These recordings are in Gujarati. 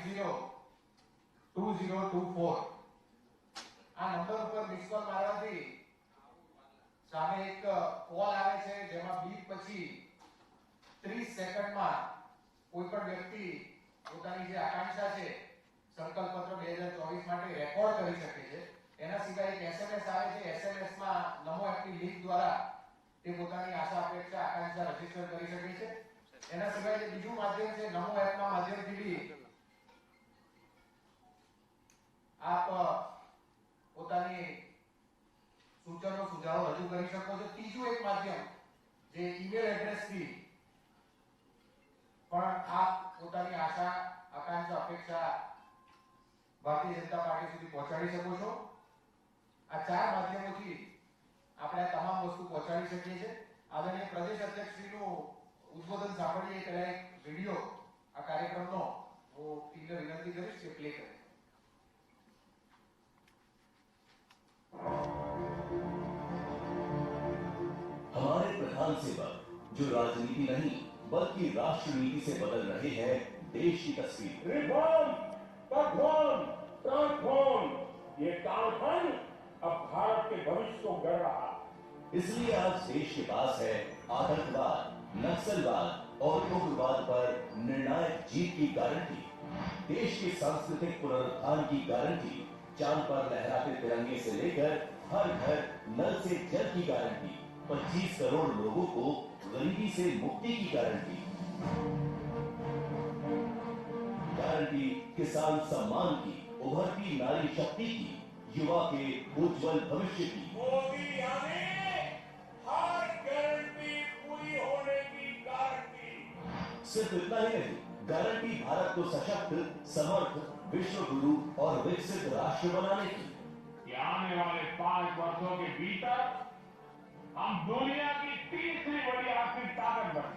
902024 આ નંબર ઉપર મિસ કોલ મારવાથી સામે એક કોલ આવે છે જેમાં બીપ પછી 30 સેકન્ડમાં કોઈ પણ વ્યક્તિ પોતાની જે આકાંક્ષા છે સંકલ્પ પત્ર 2024 માટે રેકોર્ડ કરી શકે છે। એના સિવાય એક એસએમએસ આવે છે, એસએમએસ માં નમો એપની લિંક દ્વારા તે પોતાની આશા અપેક્ષા આકાંક્ષા રજીસ્ટર કરી શકે છે। એના સિવાય જે બીજું માધ્યમ છે નમો એપના માધ્યમથી આપ પોતાની સૂચનો સુઝાવ રજૂ કરી શકો છો। ત્રીજું એક માધ્યમ જે ઈમેલ એડ્રેસ થી પણ આપ પોતાની આશા આકાંક્ષા અપેક્ષા ભારતીય જનતા પાર્ટી સુધી પહોંચાડી શકો છો। આ ચાર માધ્યમોથી આપણે તમામ વસ્તુ પહોંચાડી શકીએ છીએ। આદરણીય પ્રદેશ અધ્યક્ષ શ્રીનું ઉદ્બોધન સાંભળીએ પહેલા એક વિડિયો આ કાર્યક્રમનો હું ટીમને વિનંતી કરીશ કે પ્લે કરે। हमारे प्रधान सेवक जो राजनीति नहीं बल्कि राष्ट्र नीति से बदल रहे हैं देश की तस्वीर। रिफॉर्म, परफॉर्म, ट्रांसफॉर्म, ये कालखंड अब भारत के भविष्य को गढ़ रहा है। इसलिए आज देश के पास है आतंकवाद, नक्सलवाद और उग्रवाद पर निर्णायक जीत की गारंटी, देश के सांस्कृतिक पुनरुत्थान की गारंटी, चांद पर लहराते तिरंगे से लेकर हर घर नल से जल की गारंटी, 25 करोड़ लोगों को गरीबी से मुक्ति की गारंटी, किसान सम्मान की, उभरती नारी शक्ति की, युवा के उज्जवल भविष्य की। मोदी यानी हर गारंटी पूरी होने की गारंटी। सिर्फ इतना ही नहीं, गारंटी भारत को सशक्त, समर्थ, विश्व गुरु और विकसित राष्ट्र बनाने की। कि आने वाले 5 वर्षों के भीतर हम दुनिया की तीसरी बड़ी आर्थिक ताकत बने।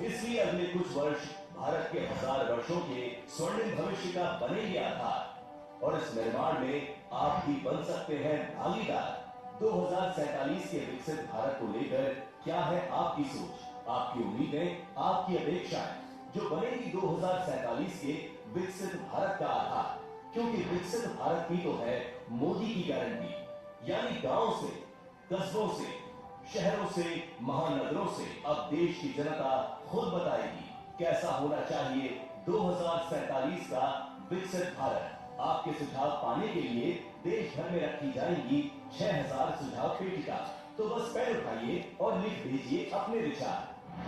इसलिए अगले कुछ वर्ष भारत के 1000 वर्षों के स्वर्णिम भविष्य का बनेंगे आधार, और इस निर्माण में आप भी बन सकते हैं भागीदार। 2047 के विकसित भारत को लेकर क्या है आपकी सोच, आपकी उम्मीदें, आपकी अपेक्षाएं, जो बनेगी 2047 के विकसित भारत का आधार। क्योंकि विकसित भारत की तो है मोदी की गारंटी, यानी गांव से, कस्बों से, शहरों से, महानगरों से अब देश की जनता खुद बताएगी कैसा होना चाहिए 2047 का विकसित भारत। आपके सुझाव पाने के लिए देश भर में रखी जाएंगी 6000 सुझाव पेटिका। तो बस पेन उठाइए और लिख दीजिए अपने विचार।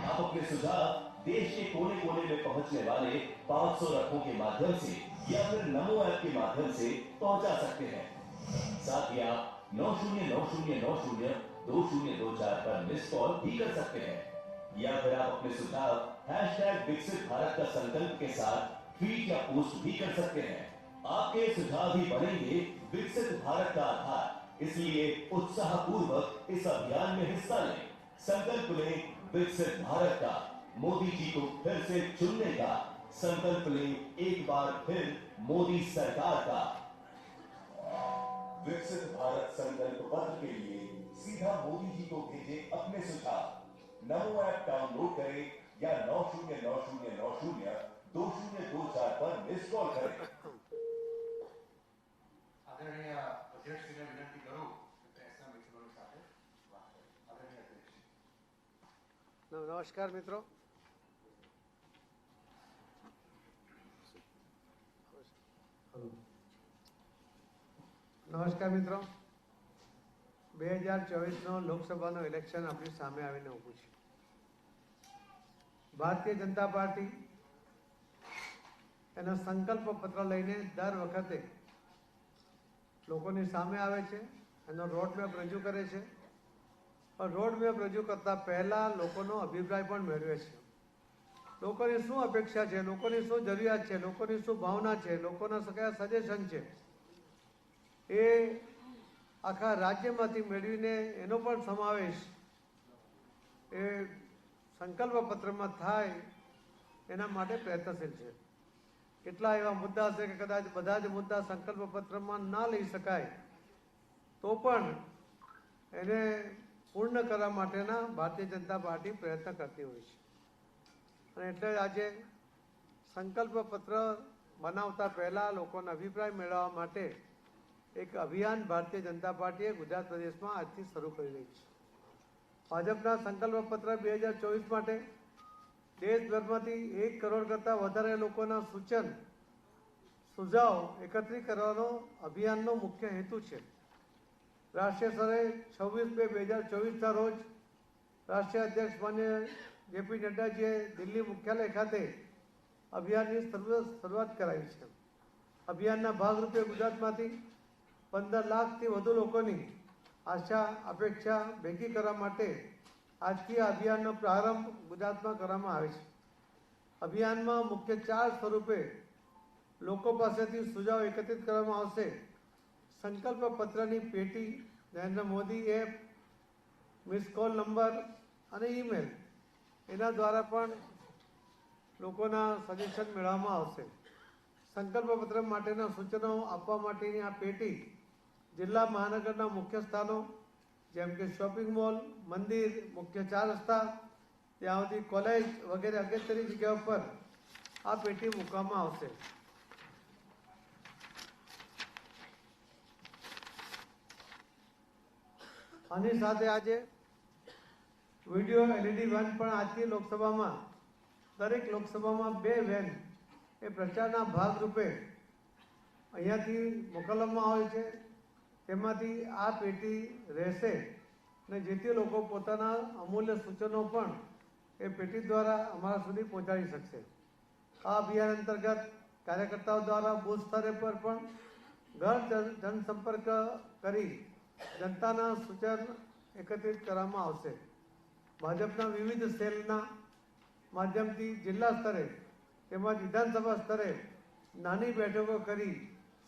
आप अपने सुझाव देश के कोने कोने में पहुंचने वाले 500 रथों के माध्यम से या फिर नमो ऐप के माध्यम से पहुंचा सकते हैं। साथ ही आप 9090902024 पर मिस कॉल भी कर सकते हैं, या फिर आप अपने सुझाव #विकसित भारत का संकल्प के साथ ट्वीट या पोस्ट भी कर सकते हैं। आपके सुझाव ही बनेंगे विकसित भारत का आधार। इसलिए उत्साह पूर्वक इस अभियान में हिस्सा लें। संकल्प लें विकसित भारत का, मोदी जी को फिर से चुनने का। संकल्प लें एक बार फिर मोदी सरकार का। विकसित भारत संकल्प पत्र के लिए सीधा मोदी जी को भेजें अपने सुझाव। नमो ऐप डाउनलोड करें या 9090902024 पर मिस कॉल करें। आदरणीय अध्यक्षश्रीને વિનંતી કરું કે પ્રેસના મિત્રોની સાથે વાત કરે। આદરણીય અધ્યક્ષ। નમસ્કાર મિત્રો, નમસ્કાર મિત્રો, 2024નો લોકસભાનો ઇલેક્શન આપણી સામે આવીને ઊભું છે। ભારતીય જનતા પાર્ટી એનો સંકલ્પ પત્ર લઈને દર વખતે લોકોની સામે આવે છે, એનો રોડમેપ રજૂ કરે છે। રોડમેપ રજૂ કરતાં પહેલાં લોકોનો અભિપ્રાય પણ મેળવે છે। લોકોની શું અપેક્ષા છે, લોકોની શું જરૂરિયાત છે, લોકોની શું ભાવના છે, લોકોના કયા સજેશન છે, એ આખા રાજ્યમાંથી મેળવીને એનો પણ સમાવેશ એ સંકલ્પ પત્રમાં થાય એના માટે પ્રયત્નશીલ છે। કેટલા એવા મુદ્દા છે કે કદાચ બધા જ મુદ્દા સંકલ્પ પત્રમાં ના લઈ શકાય, તો પણ એને પૂર્ણ કરવા માટેના ભારતીય જનતા પાર્ટી પ્રયત્ન કરતી હોય છે। અને એટલે આજે સંકલ્પ પત્ર બનાવતા પહેલાં લોકોનો અભિપ્રાય મેળવવા માટે એક અભિયાન ભારતીય જનતા પાર્ટીએ ગુજરાત પ્રદેશમાં આજથી શરૂ કરી રહી છે. ભાજપના સંકલ્પ પત્ર 2024 માટે દેશભરમાંથી 1 કરોડ કરતાં વધારે લોકોના સૂચન સુઝાવ એકત્રિત કરવાનો અભિયાનનો મુખ્ય હેતુ છે. રાષ્ટ્રીય સ્તરે 26/2/2024ના રોજ રાષ્ટ્રીય અધ્યક્ષ માન્ય જેપી નડ્ડાજીએ દિલ્હી મુખ્યાલય ખાતે અભિયાનની શરૂઆત કરાવી છે. અભિયાનના ભાગરૂપે ગુજરાતમાંથી 15 લાખથી વધુ લોકોની આશા અપેક્ષા ભેગી કરવા માટે આજથી આ અભિયાનનો પ્રારંભ ગુજરાતમાં કરવામાં આવે છે. અભિયાનમાં મુખ્ય 4 સ્વરૂપે લોકો પાસેથી સુઝાવ એકત્રિત કરવામાં આવશે. સંકલ્પ પત્રની પેટી, Narendra Modi app, miss call number અને ઈમેલ એના દ્વારા પણ લોકોના સજેશન મેળવવામાં આવશે. સંકલ્પ પત્ર માટેના સૂચનો આપવા માટેની આ પેટી જિલ્લા મહાનગરના મુખ્ય સ્થાનો જેમ કે શોપિંગ મોલ, મંદિર, મુખ્ય 4 રસ્તા, ત્યાં સુધી કોલેજ વગેરે અગત્યની જગ્યાઓ પર આ પેટી મૂકવામાં આવશે. આની સાથે આજે વિડીયો LED વેન પણ આજથી લોકસભામાં દરેક લોકસભામાં 2 વેન એ પ્રચારના ભાગરૂપે અહીંયાથી મોકલવામાં આવે છે. તેમાંથી આ પેટી રહેશે અને જેથી લોકો પોતાના અમૂલ્ય સૂચનો પણ એ પેટી દ્વારા અમારા સુધી પહોંચાડી શકશે. આ અભિયાન અંતર્ગત કાર્યકર્તાઓ દ્વારા બૂથ સ્તરે પર પણ ઘર જનસંપર્ક કરી જનતાના સૂચન એકત્રિત કરવામાં આવશે. ભાજપના વિવિધ સેલના માધ્યમથી જિલ્લા સ્તરે તેમજ વિધાનસભા સ્તરે નાની બેઠકો કરી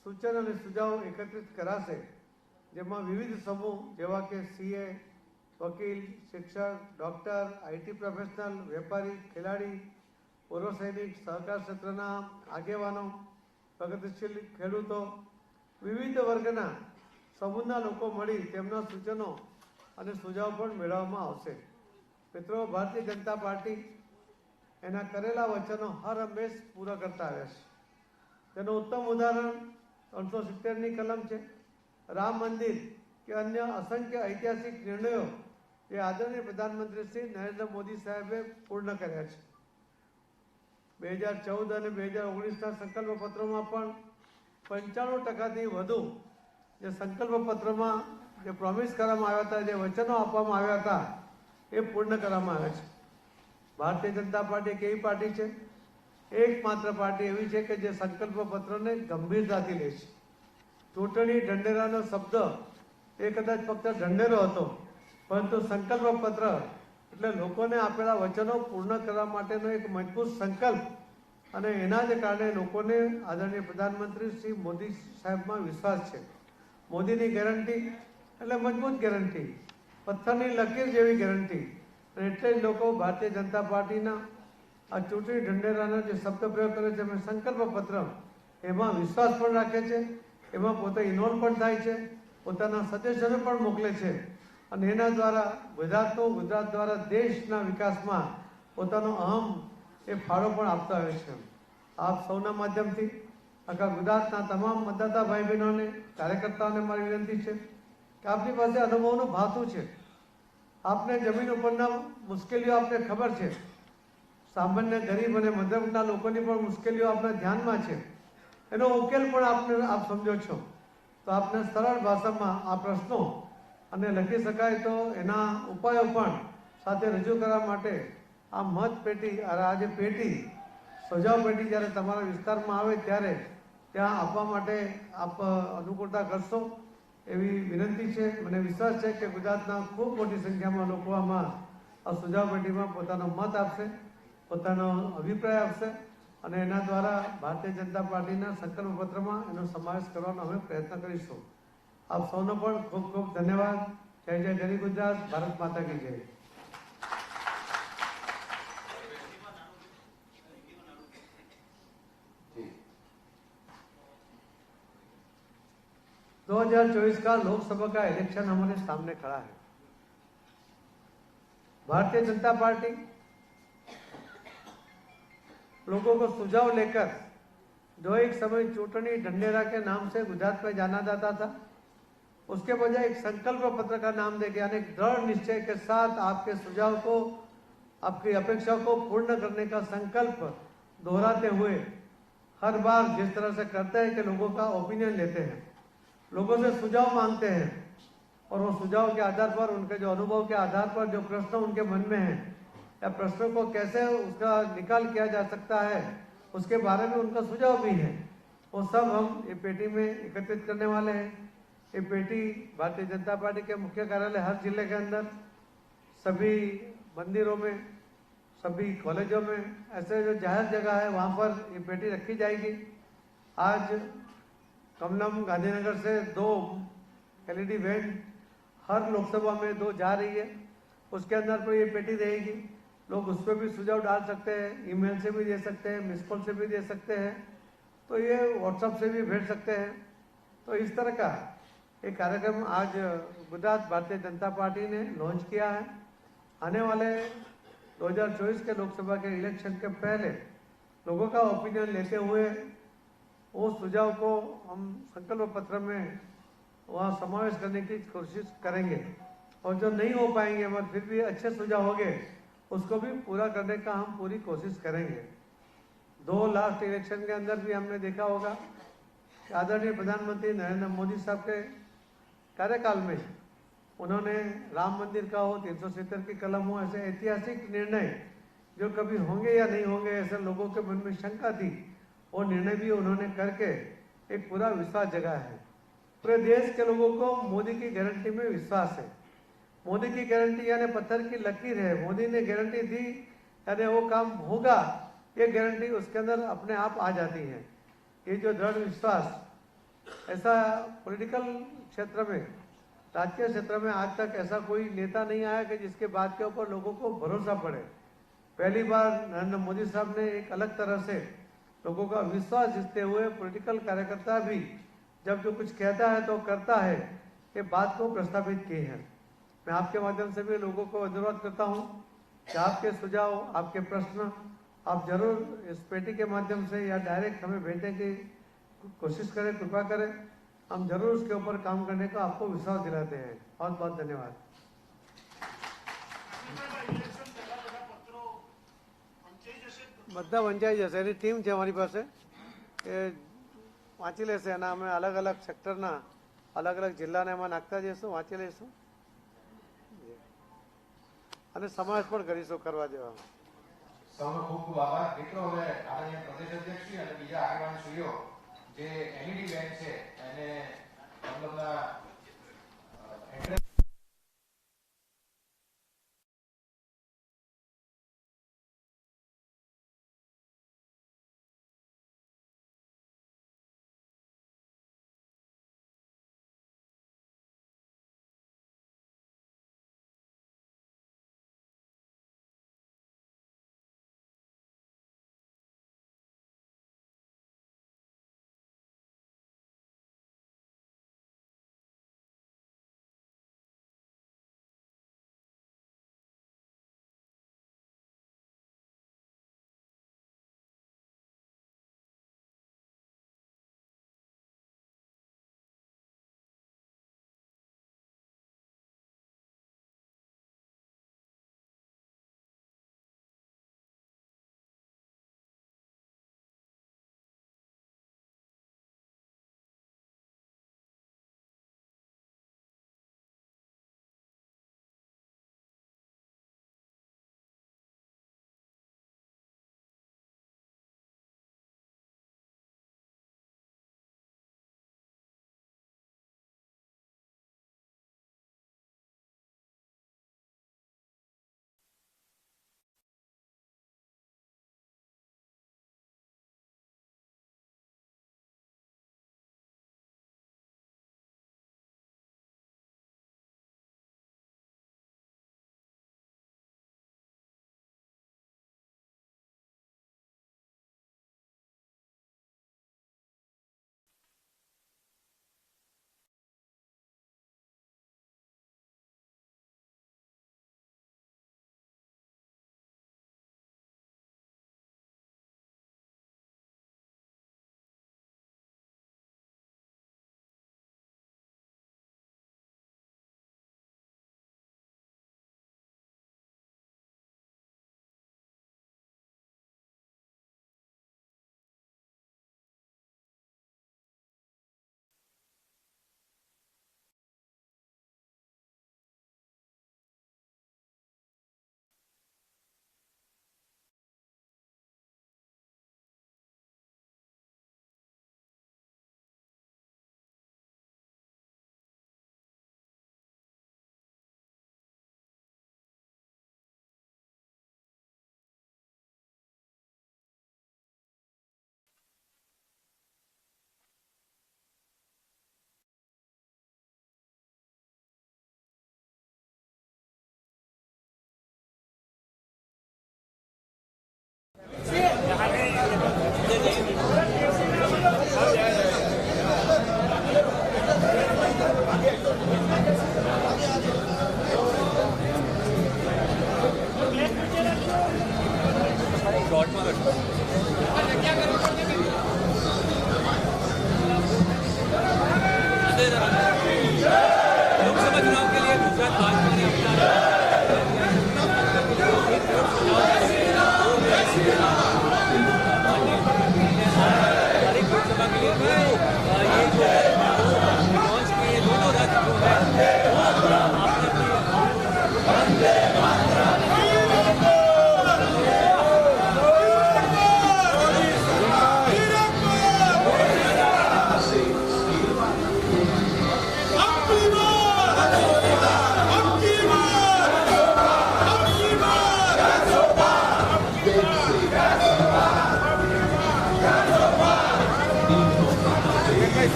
સૂચન અને સુઝાવ એકત્રિત કરાશે. જેમાં વિવિધ સમૂહ જેવા કે CA, વકીલ, શિક્ષક, ડૉક્ટર, IT પ્રોફેશનલ, વેપારી, ખેલાડી, પૂર્વ સૈનિક, સહકાર ક્ષેત્રના આગેવાનો, પ્રગતિશીલ ખેડૂતો, વિવિધ વર્ગના સમૂહના લોકો મળી તેમના સૂચનો અને સુઝાવ પણ મેળવવામાં આવશે. મિત્રો, ભારતીય જનતા પાર્ટી એના કરેલા વચનો હર હંમેશ પૂરા કરતા આવ્યા છે. તેનું ઉત્તમ ઉદાહરણ 370ની કલમ છે. રામ મંદિર કે અન્ય અસંખ્ય ઐતિહાસિક નિર્ણયો જે આદરણીય પ્રધાનમંત્રી શ્રી નરેન્દ્ર મોદી સાહેબે પૂર્ણ કર્યા છે. 2014 અને 2019ના સંકલ્પ પત્રોમાં પણ 95%થી વધુ જે સંકલ્પ પત્રમાં જે પ્રોમિસ કરવામાં આવ્યા હતા, જે વચનો આપવામાં આવ્યા હતા એ પૂર્ણ કરવામાં આવ્યા છે. ભારતીય જનતા પાર્ટી એક એવી પાર્ટી છે, એકમાત્ર પાર્ટી એવી છે કે જે સંકલ્પ પત્રને ગંભીરતાથી લે છે. ચૂંટણી ઢંઢેરાનો શબ્દ એ કદાચ ફક્ત ઢંઢેરો હતો, પરંતુ સંકલ્પ પત્ર એટલે લોકોને આપેલા વચનો પૂર્ણ કરવા માટેનો એક મજબૂત સંકલ્પ અને એના જ કારણે લોકોને આદરણીય પ્રધાનમંત્રી શ્રી મોદી સાહેબમાં વિશ્વાસ છે. મોદીની ગેરંટી એટલે મજબૂત ગેરંટી, પથ્થરની લકીર જેવી ગેરંટી. અને એટલે જ લોકો ભારતીય જનતા પાર્ટીના આ ચૂંટણી ઢંઢેરાનો જે શબ્દ પ્રયોગ કરે છે એમાં સંકલ્પ પત્ર, એમાં વિશ્વાસ પણ રાખે છે, એમાં પોતે ઇન્વોલ્વ પણ થાય છે, પોતાના સજેશનો પણ મોકલે છે અને એના દ્વારા ગુજરાત દ્વારા દેશના વિકાસમાં પોતાનો અહમ એ ફાળો પણ આપતા હોય છે. આપ સૌના માધ્યમથી આખા ગુજરાતના તમામ મતદાતા ભાઈ બહેનોને, કાર્યકર્તાઓને મારી વિનંતી છે કે આપની પાસે અનુભવનું ભાથું છે. આપને જમીન ઉપરના મુશ્કેલીઓ આપને ખબર છે. સામાન્ય ગરીબ અને મધ્યમના લોકોની પણ મુશ્કેલીઓ આપના ધ્યાનમાં છે. એનો ઉકેલ પણ આપ સમજો છો. તો આપને સરળ ભાષામાં આ પ્રશ્નો અને લખી શકાય તો એના ઉપાયો પણ સાથે રજૂ કરવા માટે આ મત પેટી, આ જે પેટી, સુઝાવ પેટી જ્યારે તમારા વિસ્તારમાં આવે ત્યારે ત્યાં આપવા માટે આપ અનુકૂળતા કરશો એવી વિનંતી છે. મને વિશ્વાસ છે કે ગુજરાતના ખૂબ મોટી સંખ્યામાં લોકો આમાં આ સુઝાવ પેટીમાં પોતાનો મત આપશે, પોતાનો અભિપ્રાય આપશે અને એના દ્વારા ભારતીય જનતા પાર્ટીના સંકલ્પ પત્રમાં એનો સમાવેશ કરવાનો અમે પ્રયત્ન કરીશું. આપ સૌનો પણ ખૂબ ખૂબ ધન્યવાદ. જય જય ગરી ગુજરાત. ભારત માતા કી જય. जी 2024 का लोकसभा का इलेक्शन हमारे सामने खड़ा है. भारतीय जनता पार्टी लोगों को सुझाव लेकर जो एक समय चूंटणी ढंढेरा के नाम से गुजरात में जाना जाता था, उसके बजाय एक संकल्प पत्र का नाम देके यानी दृढ़ निश्चय के साथ आपके सुझाव को, आपकी अपेक्षा को पूर्ण करने का संकल्प दोहराते हुए हर बार जिस तरह से करते हैं कि लोगों का ओपिनियन लेते हैं, लोगों से सुझाव मांगते हैं और वो सुझाव के आधार पर, उनके जो अनुभव के आधार पर जो प्रश्न उनके मन में है या प्रश्नों को कैसे उसका निकाल किया जा सकता है, उसके बारे में उनका सुझाव भी है। वो सब हम ये पेटी में एकत्रित करने वाले हैं। ये पेटी भारतीय जनता पार्टी के मुख्य कार्यालय हर जिले के अंदर, सभी मंदिरों में, सभी कॉलेजों में, ऐसे जो जाहिर जगह है वहाँ पर ये पेटी रखी जाएगी। आज कमलम गांधीनगर से 2 LED वैन हर लोकसभा में 2 जा रही है, उसके अंदर पर ये पेटी रहेगी। लोग उस पर भी सुझाव डाल सकते हैं, ईमेल से भी दे सकते हैं, मिस कॉल से भी दे सकते हैं, तो ये व्हाट्सएप से भी भेज सकते हैं। तो इस तरह का एक कार्यक्रम आज गुजरात भारतीय जनता पार्टी ने लॉन्च किया है। आने वाले 2024 के लोकसभा के इलेक्शन के पहले लोगों का ओपिनियन लेते हुए वो सुझाव को हम संकल्प पत्र में वहाँ समावेश करने की कोशिश करेंगे और जो नहीं हो पाएंगे मगर फिर भी अच्छे सुझाव होंगे उसको भी पूरा करने का हम पूरी कोशिश करेंगे। 2 लास्ट इलेक्शन के अंदर भी हमने देखा होगा कि आदरणीय प्रधानमंत्री नरेंद्र मोदी साहब के कार्यकाल में उन्होंने राम मंदिर का हो, 370 की कलम हो, ऐसे ऐतिहासिक निर्णय जो कभी होंगे या नहीं होंगे ऐसे लोगों के मन में शंका थी, वो निर्णय भी उन्होंने करके एक पूरा विश्वास जगाया है। पूरे देश के लोगों को मोदी की गारंटी में विश्वास है। मोदी की गारंटी यानी पत्थर की लकीर है। मोदी ने गारंटी दी यानी वो काम होगा, ये गारंटी उसके अंदर अपने आप आ जाती है। ये जो दृढ़ विश्वास, ऐसा पॉलिटिकल क्षेत्र में, राजकीय क्षेत्र में आज तक ऐसा कोई नेता नहीं आया कि जिसके बात के ऊपर लोगों को भरोसा पड़े। पहली बार नरेंद्र मोदी साहब ने एक अलग तरह से लोगों का विश्वास जीतते हुए, पॉलिटिकल कार्यकर्ता भी जब जो कुछ कहता है तो करता है, ये बात को प्रस्तावित की है। मैं आपके माध्यम से भी लोगों को अनुरोध करता हूँ कि आपके सुझाव, आपके प्रश्न आप जरूर इस पेटी के माध्यम से या डायरेक्ट हमें भेजने की कोशिश करें, कृपा करें। हम जरूर उसके ऊपर काम करने का आपको विश्वास दिलाते हैं। बहुत बहुत धन्यवाद। બધા વંચાઈ જશે, એની ટીમ છે અમારી પાસે, એ વાંચી લેશે અને અમે અલગ અલગ સેક્ટરના અલગ અલગ જિલ્લાને એમાં નાખતા જઈશું, વાંચી લઈશું અને સમાવેશ પણ કરીશું કરવા જેવા। સૌનો ખૂબ ખૂબ આભાર મિત્રો। હવે આદરણીય પ્રદેશ અધ્યક્ષશ્રી અને બીજા આગેવાનશ્રીઓ જે LED વેન છે એને કમલમના એડ્રેસ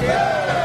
છે